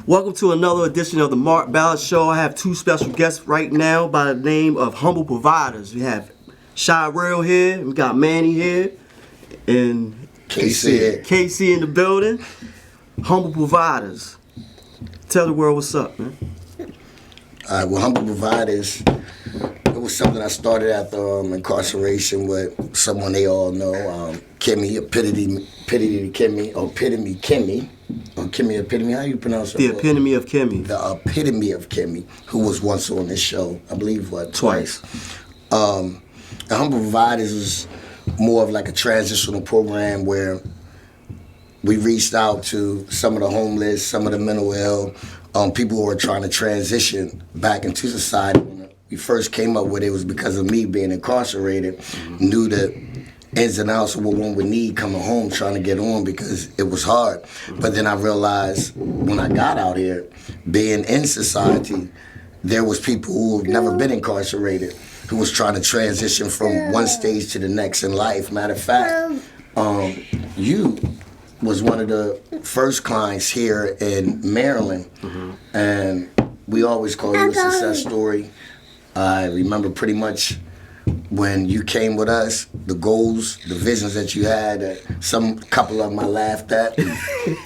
Welcome to another edition of the Ballard Show. I have two special guests right now by the name of Humble Providers. We have Shy Real here, we got Manny here, and Casey in the building. Humble Providers. Tell the world what's up, man. Well, Humble Providers, it was something I started after incarceration with someone they all know, Kimmy, Epitome Kimmy, how you pronounce her? The Epitome of Kimmy. The Epitome of Kimmy, who was once on this show, I believe, twice. And Humble Providers is more of like a transitional program where we reached out to some of the homeless, some of the mental ill, people who are trying to transition back into society. When we first came up with it, was because of me being incarcerated, knew the ins and outs of what one would need coming home, trying to get on, because it was hard. But then I realized when I got out here, being in society, there was people who have never been incarcerated, who was trying to transition from one stage to the next in life. Matter of fact, you was one of the first clients here in Maryland, and we always call you a success story. I remember pretty much when you came with us, the goals, the visions that you had, some couple of them I laughed at.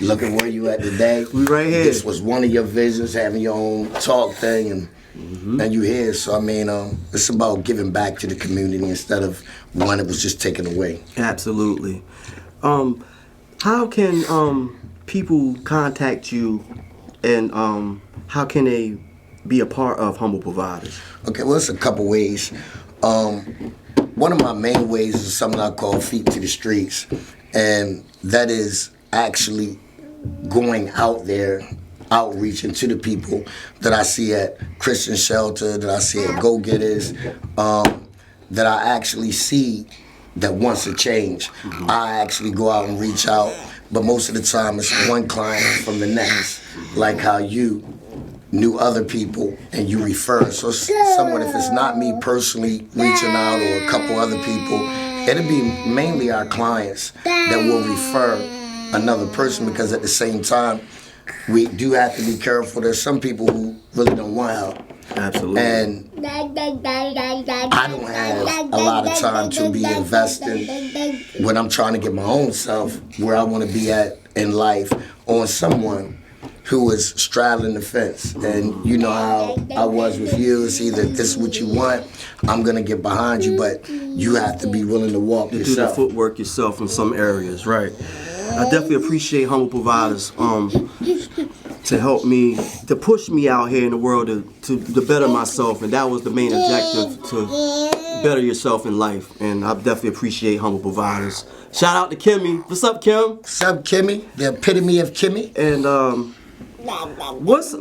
Look at where you at today. We right here. This was one of your visions, having your own talk thing, and you here. So I mean, it's about giving back to the community instead of one that was just taken away. Absolutely. How can people contact you, and how can they be a part of Humble Providers? Okay, well, it's a couple ways. One of my main ways is something I call feet to the streets, and that is actually going out there, outreaching to the people that I see at Christian Shelter, that I see at Go Getters, that I actually see that wants to change. I actually go out and reach out, but most of the time it's one client from the next, like how you knew other people and you refer. So someone, if it's not me personally reaching out or a couple other people, it'll be mainly our clients that will refer another person, because at the same time, we do have to be careful. There's some people who really don't want help. Absolutely. And I don't have a lot of time to be investing when I'm trying to get my own self where I want to be at in life on someone who is straddling the fence. And you know how I was with you. It's either this is what you want, I'm going to get behind you, but you have to be willing to walk yourself. Do the footwork yourself in some areas, right. I definitely appreciate Humble Providers to help me, to push me out here in the world to better myself, and that was the main objective, to better yourself in life, and I definitely appreciate Humble Providers. Shout out to Kimmy. What's up, Kim? What's up, Kimmy? The Epitome of Kimmy. And what's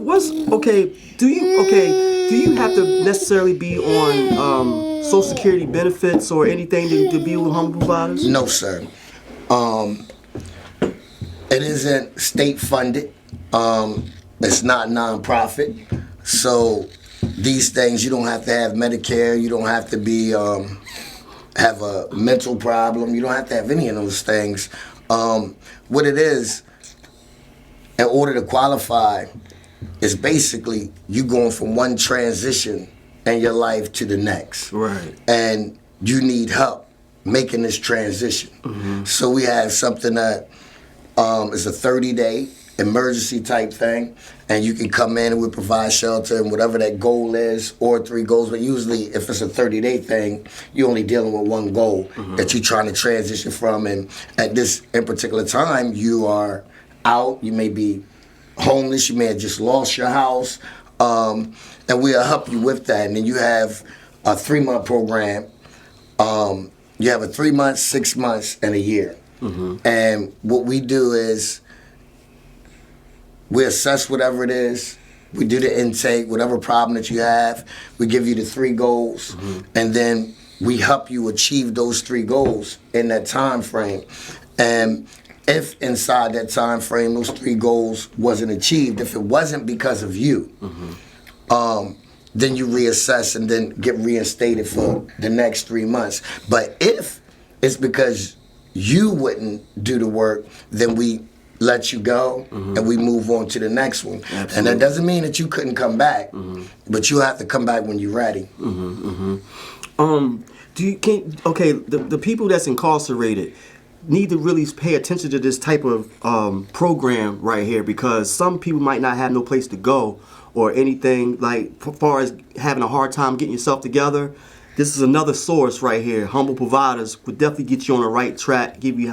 okay? Do you have to necessarily be on Social Security benefits or anything to be with Humble Providers? No, sir. It isn't state funded. It's not nonprofit. So these things, you don't have to have Medicare. You don't have to be have a mental problem. You don't have to have any of those things. What it is, in order to qualify, is basically you going from one transition in your life to the next. Right. And you need help making this transition. So we have something that is a 30-day emergency type thing, and you can come in and we provide shelter and whatever that goal is, or 3 goals. But usually if it's a 30-day thing, you're only dealing with one goal that you're trying to transition from. And at this in particular time, you are out, you may be homeless, you may have just lost your house, and we'll help you with that. And then you have a 3-month program. You have a 3 months, 6 months, and a year. And what we do is we assess whatever it is. We do the intake, whatever problem that you have. We give you the 3 goals, and then we help you achieve those 3 goals in that time frame. And if inside that time frame those 3 goals wasn't achieved, if it wasn't because of you, then you reassess and then get reinstated for the next 3 months. But if it's because you wouldn't do the work, then we let you go, and we move on to the next one. Absolutely. And that doesn't mean that you couldn't come back, but you have to come back when you're ready. The people that's incarcerated need to really pay attention to this type of program right here, because some people might not have no place to go or anything, like as far as having a hard time getting yourself together. This is another source right here. Humble Providers would definitely get you on the right track, give you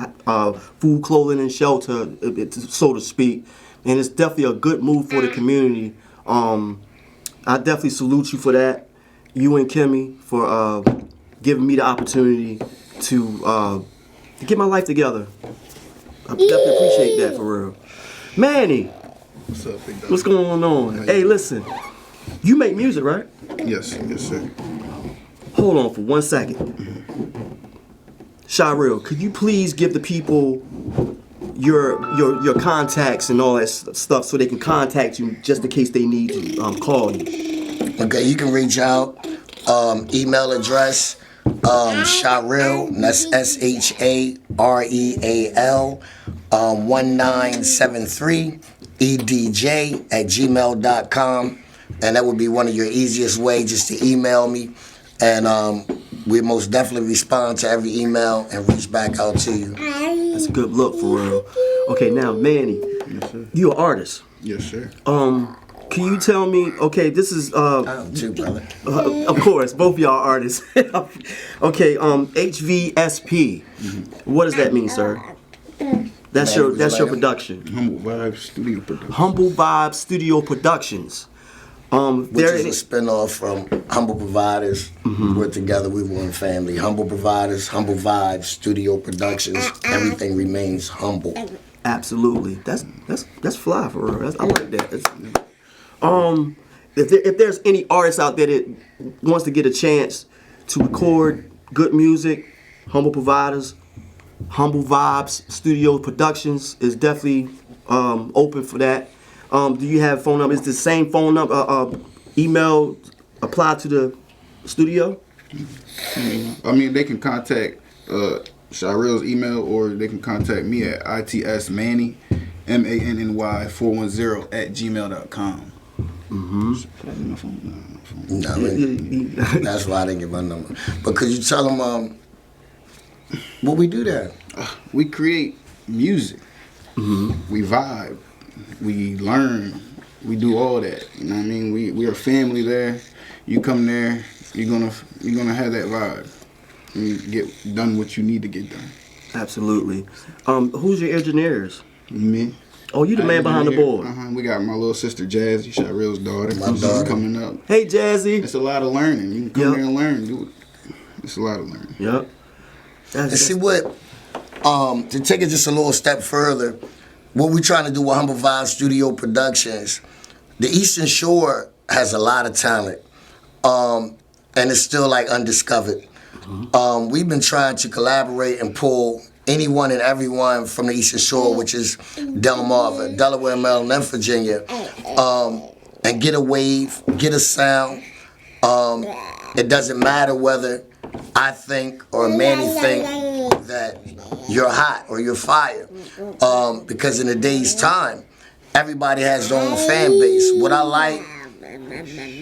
food, clothing, and shelter, so to speak. And it's definitely a good move for the community. I definitely salute you for that. You and Kimmy for giving me the opportunity to get my life together. I definitely appreciate that, for real. Manny, What's up, big dog? what's going on? Hey, listen, you make music, right? Yes, sir. Hold on for 1 second. Shirel, could you please give the people your contacts and all that stuff so they can contact you just in case they need to call you? Okay, you can reach out. Email address, Shirel, and that's SHAREAL 1973 edj@gmail.com, and that would be one of your easiest ways, just to email me. And we most definitely respond to every email and reach back out to you. That's a good look, for real. Okay, now, Manny, Yes, sir. you're an artist. Yes, sir. Can you tell me, okay, this is, I'm too, brother. of course, both of y'all are artists. Okay, HVSP. What does that mean, sir? That's your production. Humble Vibes Studio Production. Humble Vibe Studio Productions. Which is a spinoff from Humble Providers. We're together, we're one family. Humble Providers, Humble Vibes, Studio Productions. Everything remains humble. Absolutely. That's fly, for real. I like that. If there's any artist out there that wants to get a chance to record good music, Humble Providers, Humble Vibes Studio Productions is definitely open for that. Do you have phone number? Is the same phone number, email apply to the studio? I mean, they can contact Shirel's email, or they can contact me at itsmanny, manny410@gmail.com. Should I give my phone? No, I mean, that's why I didn't give my number. But could you tell them what we do there? We create music. We vibe. We learn. We do all that. You know what I mean? We are family there. You come there, you're gonna have that vibe. You get done what you need to get done. Absolutely. Who's your engineers? Me. Oh, you the man behind the board. We got my little sister Jazzy, Shirel's daughter. My She's daughter. coming up. Hey, Jazzy. It's a lot of learning. You can come Yep. there and learn. Do it. It's a lot of learning. Yep. And see what, to take it just a little step further, what we're trying to do with Humble Vibe Studio Productions, the Eastern Shore has a lot of talent, and it's still like undiscovered. We've been trying to collaborate and pull anyone and everyone from the Eastern Shore, which is Delmarva, Delaware, Maryland, and Virginia, and get a wave, get a sound. It doesn't matter whether I think or Manny think that you're hot or you're fire, because in a day's time, everybody has their own fan base. What I like,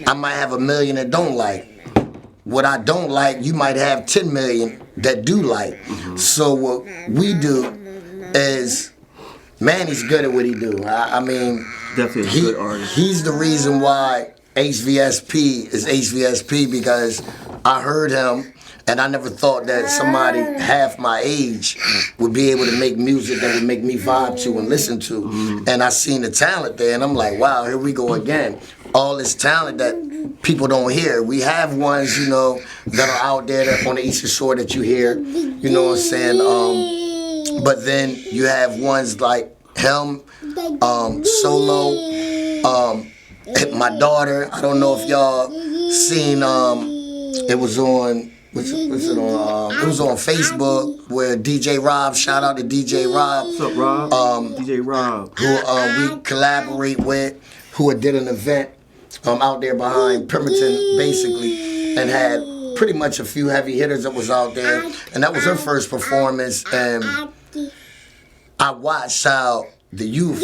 I might have 1 million that don't like. What I don't like, you might have 10 million that do like. So what we do is, Manny's good at what he do. I mean, Definitely a good artist. He's the reason why HVSP is HVSP, because I heard him, and I never thought that somebody half my age would be able to make music that would make me vibe to and listen to. And I seen the talent there, and I'm like, wow, here we go again. All this talent that people don't hear. We have ones, you know, that are out there that on the Eastern Shore that you hear, you know what I'm saying? But then you have ones like him, Solo, my daughter. I don't know if y'all seen, it was on, what's it on? It was on Facebook where DJ Rob, shout out to DJ Rob. What's up, Rob? DJ Rob. Who we collaborate with, who did an event out there behind Pemberton, basically, and had pretty much a few heavy hitters that was out there. And that was her first performance, and I watched how the youth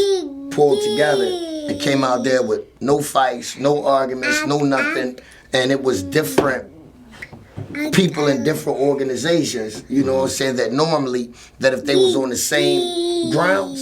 pulled together and came out there with no fights, no arguments, no nothing, and it was different people in different organizations, you know what I'm saying, that normally, that if they was on the same grounds,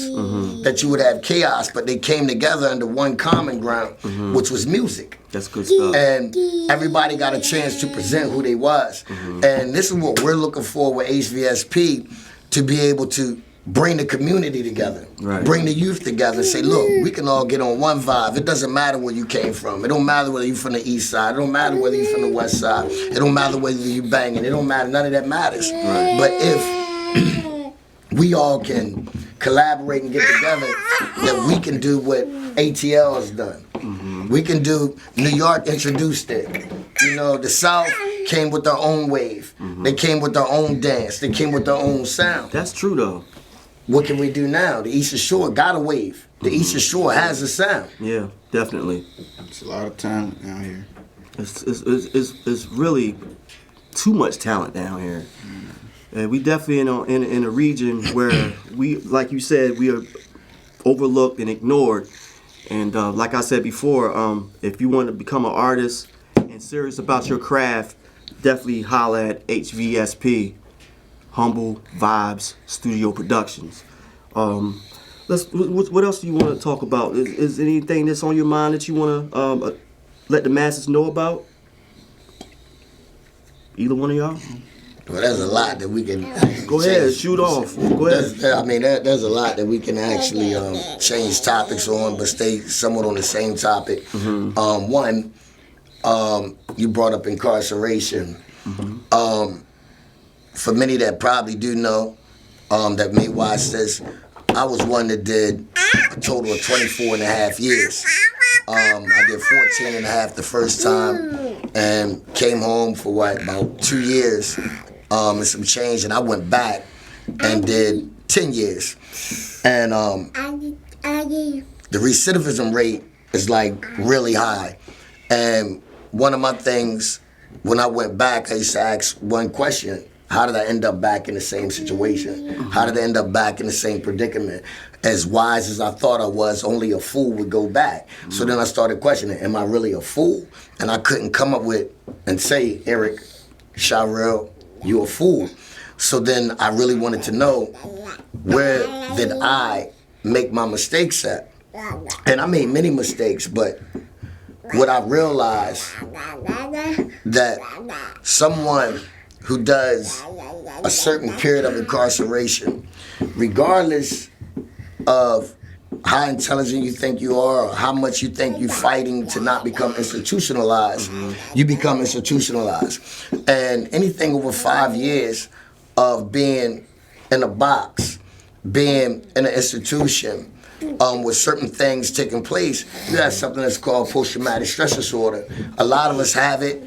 that you would have chaos, but they came together under one common ground, which was music. That's good stuff. And everybody got a chance to present who they was. And this is what we're looking for with HVSP, to be able to bring the community together, bring the youth together and say, look, we can all get on one vibe. It doesn't matter where you came from. It don't matter whether you're from the east side. It don't matter whether you're from the west side. It don't matter whether you banging. It don't matter. None of that matters. But if we all can collaborate and get together, that we can do what ATL has done. We can do, New York introduced it. You know, the South came with their own wave. They came with their own dance. They came with their own sound. That's true, though. What can we do now? The Eastern Shore got a wave. The Eastern Shore has a sound. Yeah, definitely. It's a lot of talent down here. It's really too much talent down here. And we definitely in a region where we, like you said, we are overlooked and ignored. And like I said before, if you want to become an artist and serious about your craft, definitely holler at HVSP, Humble Vibes Studio Productions. What else do you want to talk about? Is anything that's on your mind that you want to let the masses know about? Either one of y'all? Well, there's a lot that we can Go ahead, shoot off. Go ahead. There's a lot that we can actually change topics on, but stay somewhat on the same topic. One, you brought up incarceration. For many that probably do know, that may watch this, I was one that did a total of 24 and a half years. I did 14 and a half the first time and came home for about 2 years and some change, and I went back and did 10 years. And the recidivism rate is like really high. And one of my things, when I went back, I used to ask one question: how did I end up back in the same situation? How did I end up back in the same predicament? As wise as I thought I was, only a fool would go back. So then I started questioning, am I really a fool? And I couldn't come up with and say, Eric, Shirel, you're a fool. So then I really wanted to know, where did I make my mistakes at? And I made many mistakes, but what I realized, that someone who does a certain period of incarceration, regardless of how intelligent you think you are or how much you think you're fighting to not become institutionalized, you become institutionalized. And anything over 5 years of being in a box, being in an institution, with certain things taking place, you have something that's called post-traumatic stress disorder. A lot of us have it,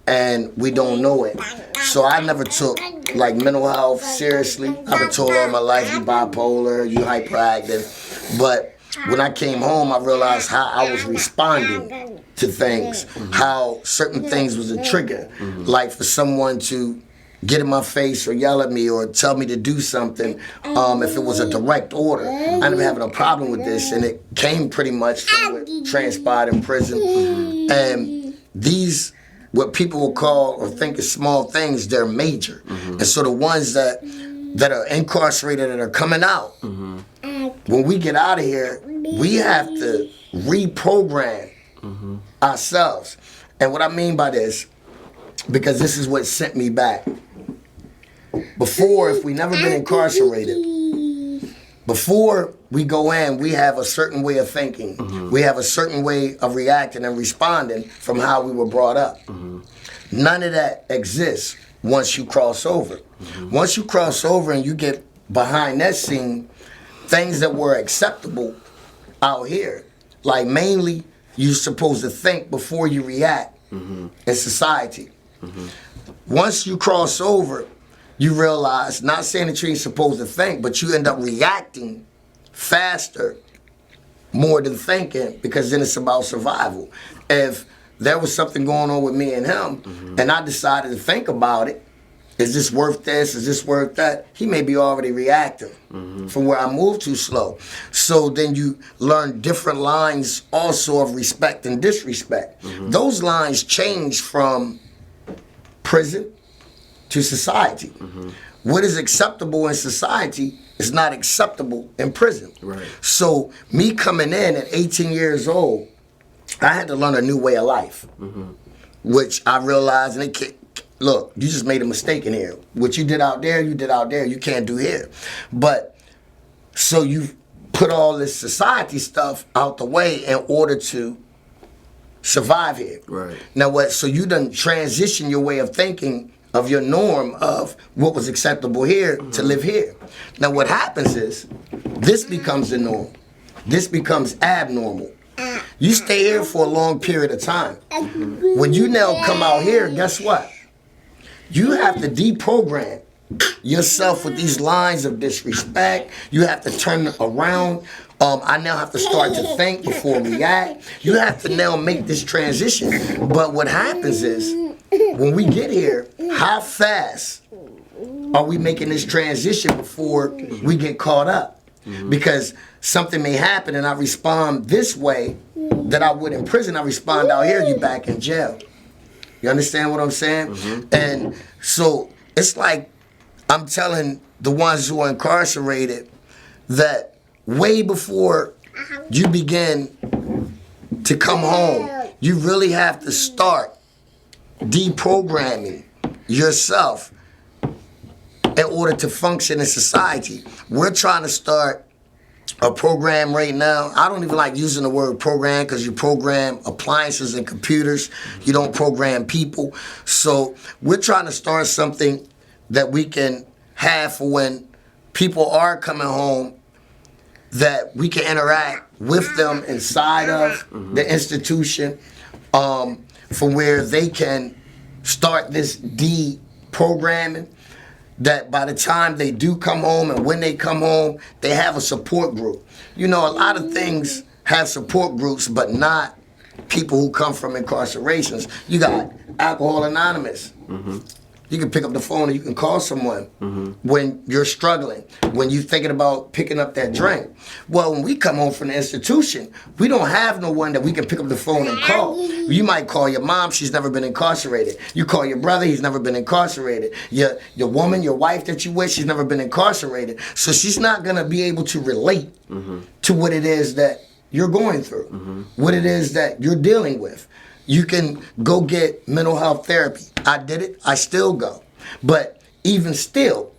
and we don't know it. So I never took like mental health seriously. I've been told all my life, you bipolar, you hyperactive. But when I came home, I realized how I was responding to things, how certain things was a trigger. Like for someone to get in my face or yell at me or tell me to do something, if it was a direct order. I never having a problem with this, and it came pretty much from what transpired in prison. And these, what people will call or think is small things, they're major. And so the ones that are incarcerated and are coming out, when we get out of here, we have to reprogram ourselves. And what I mean by this, because this is what sent me back. Before, if we never been incarcerated, before we go in, we have a certain way of thinking. We have a certain way of reacting and responding from how we were brought up. None of that exists once you cross over. Once you cross over and you get behind that scene, things that were acceptable out here, like mainly you're supposed to think before you react in society. Once you cross over, you realize, not saying that you ain't supposed to think, but you end up reacting faster, more than thinking, because then it's about survival. If there was something going on with me and him, and I decided to think about it, Is this worth this? Is this worth that? He may be already reacting from where I moved too slow. So then you learn different lines also of respect and disrespect. Those lines change from prison to society. What is acceptable in society is not acceptable in prison. Right. So me coming in at 18 years old, I had to learn a new way of life, which I realized, and look, you just made a mistake in here. What you did out there, you did out there. You can't do here. But so you put all this society stuff out the way in order to survive here. Right. Now what? So you done transition your way of thinking of your norm of what was acceptable here to live here. Now what happens is this becomes the norm. This becomes abnormal. You stay here for a long period of time. When you now come out here, guess what? You have to deprogram yourself with these lines of disrespect. You have to turn around. I now have to start to think before react. You have to now make this transition. But what happens is, when we get here, how fast are we making this transition before we get caught up? Because something may happen and I respond this way that I would in prison. I respond out here, you back in jail. You understand what I'm saying? And so it's like I'm telling the ones who are incarcerated that way before you begin to come home, you really have to start deprogramming yourself in order to function in society. We're trying to start a program right now. I don't even like using the word program because you program appliances and computers. You don't program people. So we're trying to start something that we can have for when people are coming home, that we can interact with them inside of the institution, from where they can start this deprogramming, that by the time they do come home and when they come home, they have a support group. You know, a lot of things have support groups, but not people who come from incarcerations. You got Alcohol Anonymous. You can pick up the phone and you can call someone when you're struggling, when you're thinking about picking up that drink. Well, when we come home from the institution, we don't have no one that we can pick up the phone and call. You might call your mom, she's never been incarcerated. You call your brother, he's never been incarcerated. Your woman, your wife that you with, she's never been incarcerated. So she's not gonna be able to relate to what it is that you're going through, what it is that you're dealing with. You can go get mental health therapy. I did it, I still go. But even still,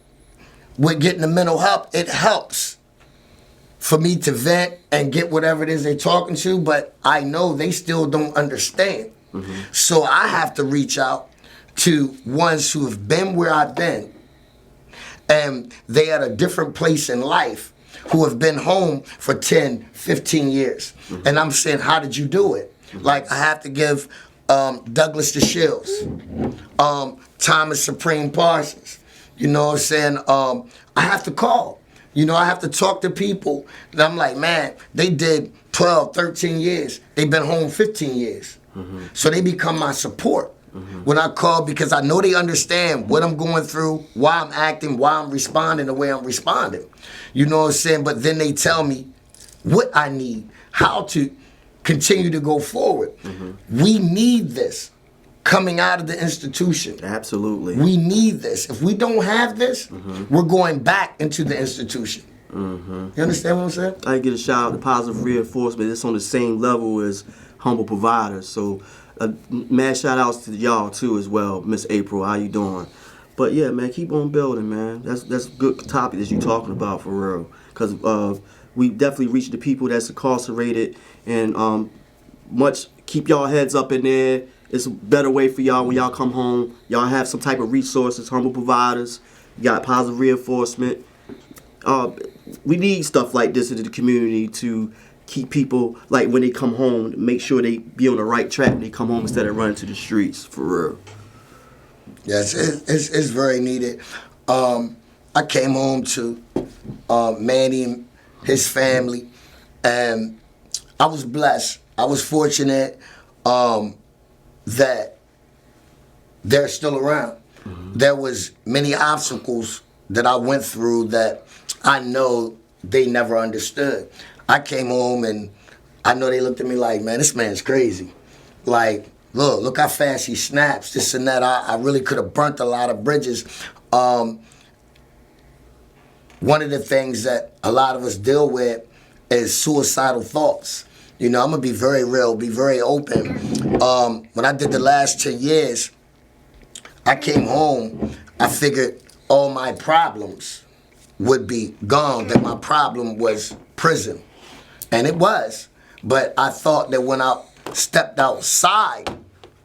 with getting the mental help, it helps for me to vent and get whatever it is they're talking to, but I know they still don't understand. So I have to reach out to ones who have been where I've been, and they at a different place in life, who have been home for 10, 15 years. And I'm saying, how did you do it? Like, I have to give Douglas DeShields, Thomas Supreme Parsons, you know what I'm saying? I have to call. You know, I have to talk to people. And I'm like, man, they did 12, 13 years. They've been home 15 years. So they become my support when I call, because I know they understand what I'm going through, why I'm acting, why I'm responding the way I'm responding. You know what I'm saying? But then they tell me what I need, how to continue to go forward. We need this coming out of the institution. Absolutely. We need this. If we don't have this, we're going back into the institution. You understand what I'm saying? I get a shout out to positive reinforcement. It's on the same level as humble providers. So, mad shout outs to y'all too as well, Miss April. How you doing? But yeah, man, keep on building, man. That's a good topic that you talking about for real. Because we definitely reach the people that's incarcerated, and keep y'all heads up in there. It's a better way for y'all when y'all come home. Y'all have some type of resources, humble providers. You got positive reinforcement. We need stuff like this in the community to keep people, like when they come home, make sure they be on the right track when they come home instead of running to the streets, for real. Yes, it's very needed. I came home to Manny and his family, and I was blessed. I was fortunate that they're still around. there was many obstacles that I went through that I know they never understood. I came home and I know they looked at me like, man, this man's crazy. Like, look how fast he snaps, this and that. I really could have burnt a lot of bridges. One of the things that a lot of us deal with is suicidal thoughts. You know, I'm gonna be very real, be very open. When I did the last 10 years, I came home, I figured all my problems would be gone, that my problem was prison. And it was. But I thought that when I stepped outside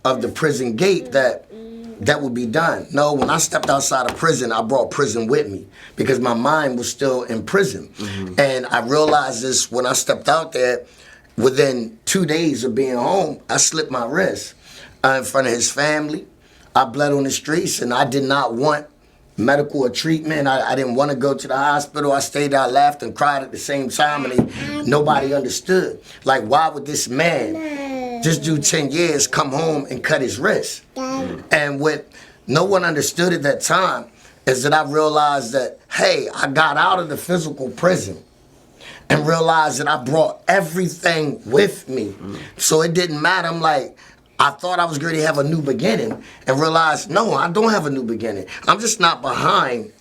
of the prison gate that would be done. No, when I stepped outside of prison, I brought prison with me because my mind was still in prison. And I realized this when I stepped out there. Within 2 days of being home, I slipped my wrist in front of his family. I bled on the streets, and I did not want medical or treatment. I didn't want to go to the hospital. I stayed there, I laughed and cried at the same time, and nobody understood. Like, why would this man just do 10 years, come home and cut his wrist? And what no one understood at that time is that I realized that, hey, I got out of the physical prison and realized that I brought everything with me. So it didn't matter. I'm like, I thought I was going to have a new beginning and realized, no, I don't have a new beginning. I'm just not behind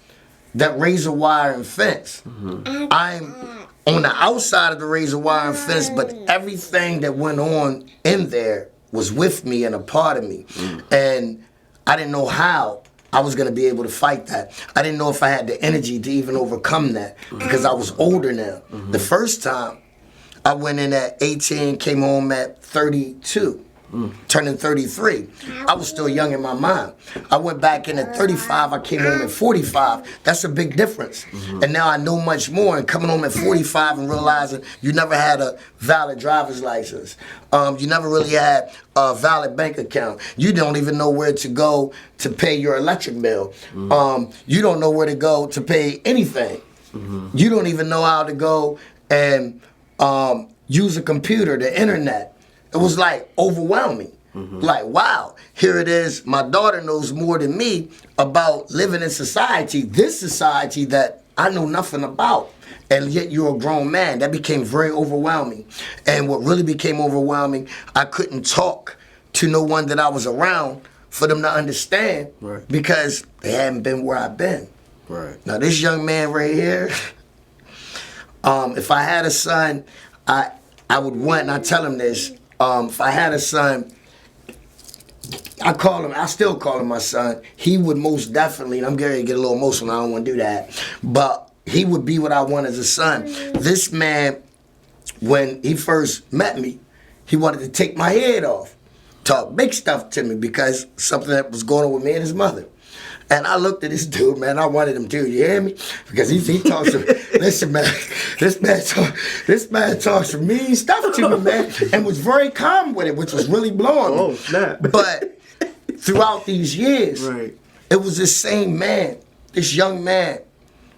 that razor wire and fence. I'm on the outside of the razor wire and fence, but everything that went on in there was with me and a part of me. And I didn't know how I was going to be able to fight that. I didn't know if I had the energy to even overcome that because I was older now. The first time I went in at 18, came home at 32, turning 33. I was still young in my mind. I went back in at 35, I came home at 45. That's a big difference. And now I know much more, and coming home at 45 and realizing you never had a valid driver's license. You never really had a valid bank account. You don't even know where to go to pay your electric bill. You don't know where to go to pay anything. You don't even know how to go and use a computer, the internet. It was like overwhelming. Like, wow, here it is. My daughter knows more than me about living in society, this society that I know nothing about. And yet you're a grown man. That became very overwhelming. And what really became overwhelming, I couldn't talk to no one that I was around for them to understand because they hadn't been where I've been. Now this young man right here, if I had a son, I would want, and I tell him this, if I had a son, I still call him my son. He would most definitely, and I'm going to get a little emotional, I don't want to do that, but he would be what I want as a son. This man, when he first met me, he wanted to take my head off, talk big stuff to me because something that was going on with me and his mother. And I looked at this dude, man. I wanted him to, you hear me? Because he talks to, listen, man, this man talks some mean stuff to me, man, and was very calm with it, which was really blowing me. Oh, snap. But throughout these years, it was this same man, this young man,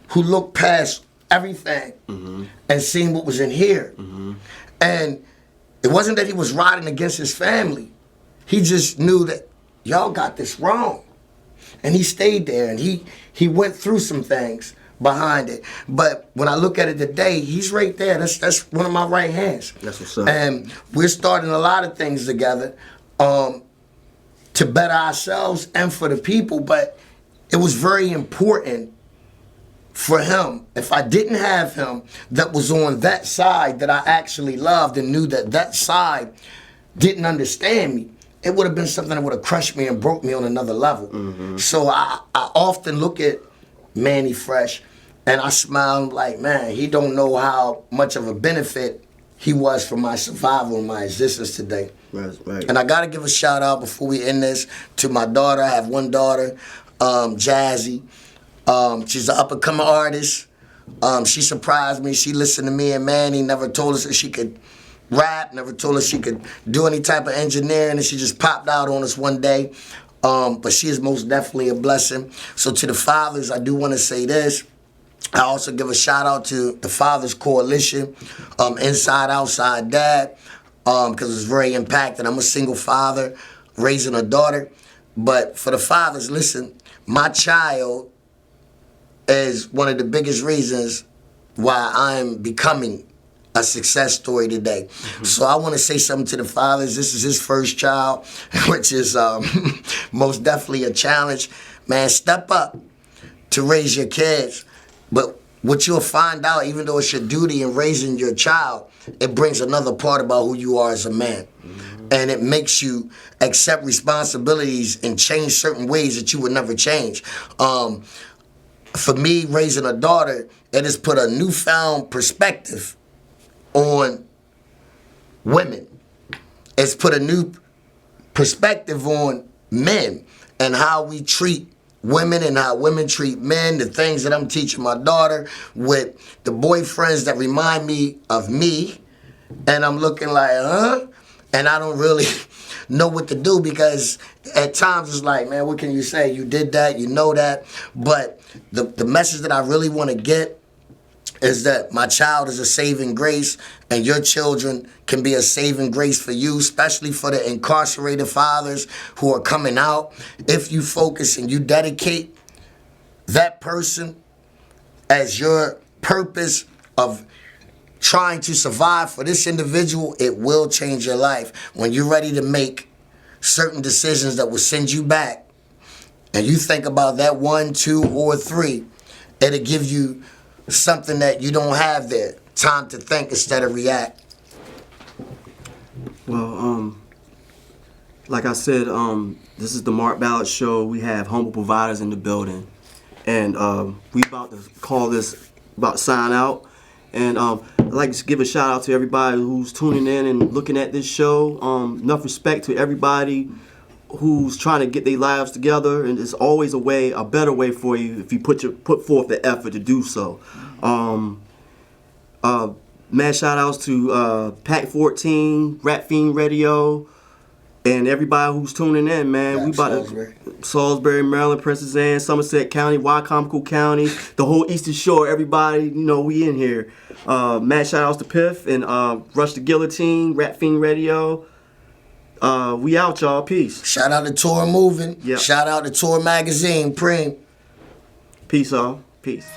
who looked past everything and seen what was in here. And it wasn't that he was riding against his family. He just knew that y'all got this wrong. And he stayed there, and he went through some things behind it. But when I look at it today, he's right there. That's one of my right hands. That's what's up. And we're starting a lot of things together to better ourselves and for the people. But it was very important for him. If I didn't have him that was on that side that I actually loved and knew that side didn't understand me, it would have been something that would have crushed me and broke me on another level. So I often look at Manny Fresh and I smile like, man, he don't know how much of a benefit he was for my survival and my existence today. And I got to give a shout out before we end this to my daughter. I have one daughter, Jazzy. She's an up-and-coming artist. She surprised me. She listened to me and Manny, never told us that she could rap, never told us she could do any type of engineering, and she just popped out on us one day. But she is most definitely a blessing. So to the fathers, I do want to say this. I also give a shout out to the Fathers Coalition, Inside Outside Dad, because it was very impacting. I'm a single father raising a daughter. But for the fathers, listen, my child is one of the biggest reasons why I'm becoming a success story today. So I want to say something to the fathers. This is his first child, which is most definitely a challenge. Man, step up to raise your kids. But what you'll find out, even though it's your duty in raising your child, it brings another part about who you are as a man. And it makes you accept responsibilities and change certain ways that you would never change. For me, raising a daughter, it has put a newfound perspective on women. It's put a new perspective on men and how we treat women and how women treat men, the things that I'm teaching my daughter with the boyfriends that remind me of me, and I'm looking like, huh? And I don't really know what to do, because at times it's like, man, what can you say? You did that, you know that. But the message that I really want to get is that my child is a saving grace, and your children can be a saving grace for you, especially for the incarcerated fathers who are coming out. If you focus and you dedicate that person as your purpose of trying to survive for this individual, it will change your life. When you're ready to make certain decisions that will send you back, and you think about that 1, 2, or 3, it'll give you something that you don't have there. Time to think instead of react. Well, like I said, this is the Mark Ballard Show. We have humble providers in the building, and we about to call this about sign out. And I'd like to give a shout out to everybody who's tuning in and looking at this show. Enough respect to everybody who's trying to get their lives together, and there's always a better way for you if you put forth the effort to do so. Mad shout outs to Pack 14, Rat Fiend Radio, and everybody who's tuning in, man. Yeah, we about Salisbury, Maryland, Princess Anne, Somerset County, Wycomico County, the whole Eastern Shore, everybody, we in here. Mad shout outs to Piff and Rush the Guillotine, Rat Fiend Radio. We out, y'all. Peace. Shout out to Tour Moving. Yep. Shout out to Tour Magazine, Preem. Peace, all. Peace.